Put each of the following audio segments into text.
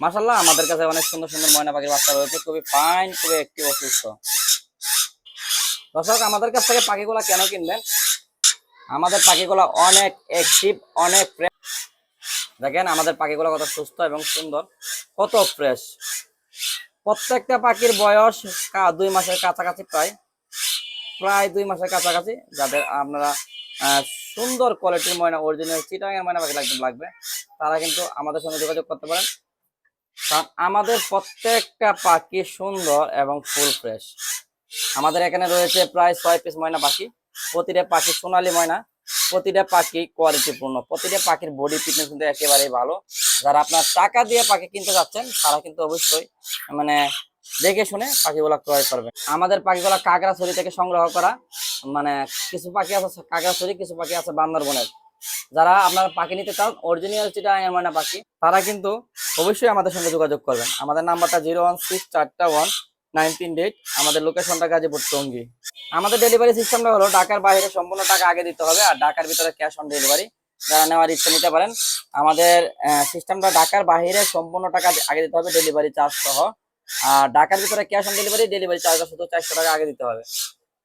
মাশাআল্লাহ আমাদের কাছে অনেক সুন্দর সুন্দর ময়না পাখির বাচ্চা রয়েছে, খুবই ফাইন, খুবই অ্যাক্টিভ ও সুস্থ। দর্শক, আমাদের কাছ থেকে পাখিগুলা কেন কিনবেন? আমাদের পাখিগুলা অনেক অ্যাক্টিভ, অনেক ফ্রেশ। দেখেন আমাদের পাখিগুলো কত সুস্থ এবং সুন্দর, কত ফ্রেশ। প্রত্যেকটা পাখির বয়স 2 মাসের কাছাকাছি, প্রায় প্রায় 2 মাসের কাছাকাছি। যাদের আপনারা সুন্দর কোয়ালিটির ময়না, অরিজিনাল চিটাগাং ময়না পাখি লাগবে, তারা কিন্তু আমাদের সঙ্গে যোগাযোগ করতে পারেন। কারণ আমাদের প্রত্যেকটা পাখি সুন্দর এবং ফুল ফ্রেশ। আমাদের এখানে রয়েছে প্রায় 6 পিস ময়না পাখি। প্রতিটা পাখি সোনালী ময়না, প্রতিটা পাখি কোয়ালিটিপূর্ণ, প্রতিটা পাখির বডি ফিটনেস কিন্তু একেবারেই ভালো। যারা আপনার টাকা দিয়ে পাখি কিনতে যাচ্ছেন, তারা কিন্তু অবশ্যই মানে দেখে শুনে পাখিগুলো ক্রয় করবেন। আমাদের পাখিগুলো কাকড়াছড়ি থেকে সংগ্রহ করা। মানে কিছু পাখি আছে কাকড়াছড়ি, কিছু পাখি আছে বান্দরবনের। যারা আপনার পাখি নিতে চান অরিজিনাল চিটাগাং ময়না পাখি, তারা কিন্তু অবশ্যই আমাদের সঙ্গে যোগাযোগ করবেন। আমাদের নাম্বারটা 016419138। আমাদের লোকেশনটা গাজীপুর টঙ্গী। আমাদের ডেলিভারি সিস্টেমটা হলো ঢাকার বাইরে সম্পূর্ণ টাকা আগে দিতে হবে, আর ঢাকার ভিতরে ক্যাশ অন ডেলিভারি। যারা নেওয়ার ইচ্ছা নিতে পারেন। আমাদের সিস্টেমটা ঢাকার বাইরে সম্পূর্ণ টাকা আগে দিতে হবে, ডেলিভারি চার্জ সহ। আর ঢাকার ভিতরে ক্যাশ অন ডেলিভারি, ডেলিভারি চার্জটা শুধু 400 টাকা আগে দিতে হবে।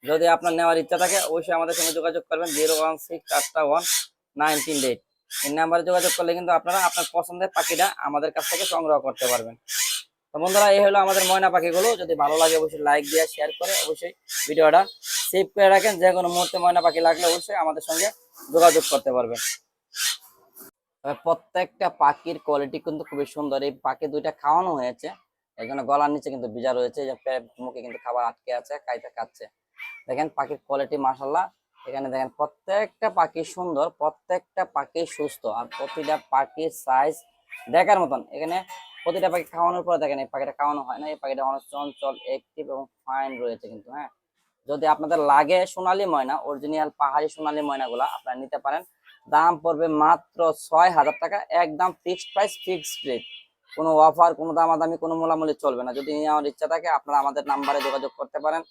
যদি আপনার নেওয়ার ইচ্ছা থাকে, অবশ্যই আমাদের সঙ্গে যোগাযোগ করবেন। 016419138। এই নাম্বারে যোগাযোগ করলে কিন্তু আপনারা আপনার পছন্দের পাখিটা আমাদের কাছ থেকে সংগ্রহ করতে পারবেন। তো বন্ধুরা, এই হলো আমাদের ময়না পাখিগুলো। যদি ভালো লাগে অবশ্যই লাইক দিয়ে শেয়ার করে অবশ্যই ভিডিওটা সেভ করে রাখেন। যে কোনো মুহূর্তে ময়না পাখি লাগলে অবশ্যই আমাদের সঙ্গে যোগাযোগ করতে পারবেন। প্রত্যেকটা পাখির কোয়ালিটি কিন্তু খুবই সুন্দর। এই পাখি দুইটা খাওয়ানো হয়েছে, এই জন্য গলার নিচে কিন্তু ভিজা রয়েছে, মুখে কিন্তু খাবার আটকে আছে, খাইতে খাচ্ছে। দেখেন পাখির কোয়ালিটি মাশাআল্লাহ। এখানে দেখেন প্রত্যেকটা পাখি সুন্দর, প্রত্যেকটা পাখি সুস্থ, আর প্রতিটা পাখির সাইজ দেখার মতন। এখানে প্রতিটা পাখি খাওয়ানোর পরে দেখেন এই পাখিটা খাওয়ানো হয় না, এই পাখিটা অনেক চঞ্চল, অ্যাক্টিভ এবং ফাইন রয়েছে কিন্তু। হ্যাঁ, যদি আপনাদের লাগে সোনালী ময়না, অরিজিনাল পাহাড়ি সোনালী ময়নাগুলা আপনারা নিতে পারেন। দাম পড়বে মাত্র 6000 টাকা, একদম ফিক্সড প্রাইস, ফিক্সড রেট। কোনো অফার, কোনো দামাদামি, কোনো মোলামুলি চলবে না। যদি নেওয়ার ইচ্ছা থাকে আপনারা আমাদের নাম্বারে যোগাযোগ করতে পারেন।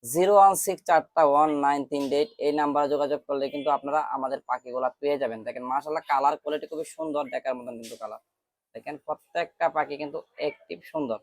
016419138। এই নাম্বারে যোগাযোগ করলে কিন্তু আপনারা আমাদের পাখিগুলা পেয়ে যাবেন। দেখেন মাশাআল্লাহ, কালার কোয়ালিটি খুবই সুন্দর, দেখার মতন কিন্তু কালার। দেখেন প্রত্যেকটা পাখি কিন্তু অ্যাক্টিভ, সুন্দর।